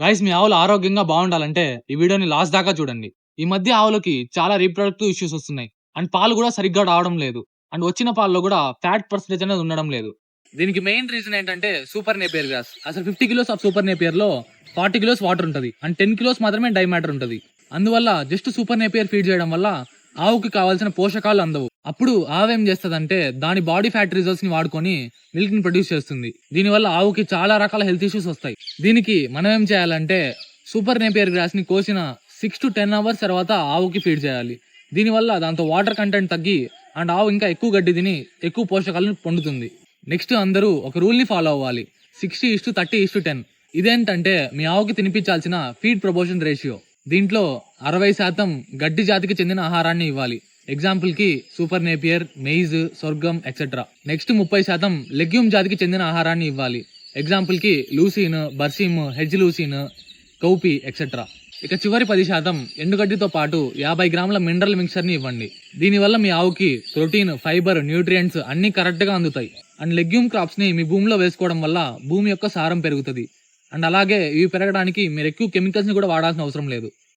Guys మీ ఆవులు ఆరోగ్యంగా బాగుండాలంటే ఈ వీడియోని లాస్ట్ దాకా చూడండి. ఈ మధ్య ఆవులకి చాలా రీప్రొడక్టివ్ ఇష్యూస్ వస్తున్నాయి. అండ్ పాలు కూడా సరిగ్గా రావడం లేదు. అండ్ వచ్చిన పాలలో కూడా ఫ్యాట్ పర్సెంటేజ్ అనేది ఉండడం లేదు. దీనికి మెయిన్ రీజన్ ఏంటంటే సూపర్ నేపియర్ గ్రాస్. అసలు 50 కిలోస్ ఆఫ్ సూపర్ నేపియర్ లో 40 కిలోస్ వాటర్ ఉంటుంది అండ్ 10 కిలోస్ మాత్రమే డై మ్యాటర్ ఉంటుంది. అందువల్ల జస్ట్ సూపర్ నేపియర్ ఫీడ్ చేయడం వల్ల ఆవుకి కావాల్సిన పోషకాలు అందవు. అప్పుడు ఆవు ఏం చేస్తదంటే దాని బాడీ ఫ్యాట్ రిజర్వ్స్ ని వాడుకొని మిల్క్ ని ప్రొడ్యూస్ చేస్తుంది. దీనివల్ల ఆవుకి చాలా రకాల హెల్త్ ఇష్యూస్ వస్తాయి. దీనికి మనం ఏం చేయాలంటే సూపర్ నేపియర్ గ్రాస్ ని కోసిన 6 to 10 అవర్స్ తర్వాత ఆవుకి ఫీడ్ చేయాలి. దీనివల్ల దాంతో వాటర్ కంటెంట్ తగ్గి అండ్ ఆవు ఇంకా ఎక్కువ గడ్డి తిని ఎక్కువ పోషకాలను పొందుతుంది. నెక్స్ట్ అందరూ ఒక రూల్ ని ఫాలో అవ్వాలి. 60:30:10. ఇదేంటంటే మీ ఆవుకి తినిపించాల్సిన ఫీడ్ ప్రపోర్షన్ రేషియో. దీంట్లో 60% గడ్డి జాతికి చెందిన ఆహారాన్ని ఇవ్వాలి. ఎగ్జాంపుల్ కి super napier, maize, sorghum etcetera. Next 30% legume జాతికి చెందిన ఆహారాన్ని ఇవ్వాలి. ఎగ్జాంపుల్ కి లూసిన్, బర్సిమ్, హెడ్జ్ లూసిన్, కౌపీ ఎక్సెట్రా. ఇక చివరి 10% ఎండుగడ్డితో పాటు 50 గ్రాముల మినరల్ మిక్చర్ ని ఇవ్వండి. దీనివల్ల మీ ఆవుకి ప్రోటీన్, ఫైబర్, న్యూట్రియంట్స్ అన్ని కరెక్ట్ గా అందుతాయి. అండ్ లెగ్యూమ్ క్రాప్స్ ని మీ భూమిలో వేసుకోవడం వల్ల భూమి యొక్క సారం పెరుగుతుంది. అండ్ అలాగే ఇవి పెరగడానికి మీరు ఎక్కువ కెమికల్స్ ని కూడా వాడాల్సిన అవసరం లేదు.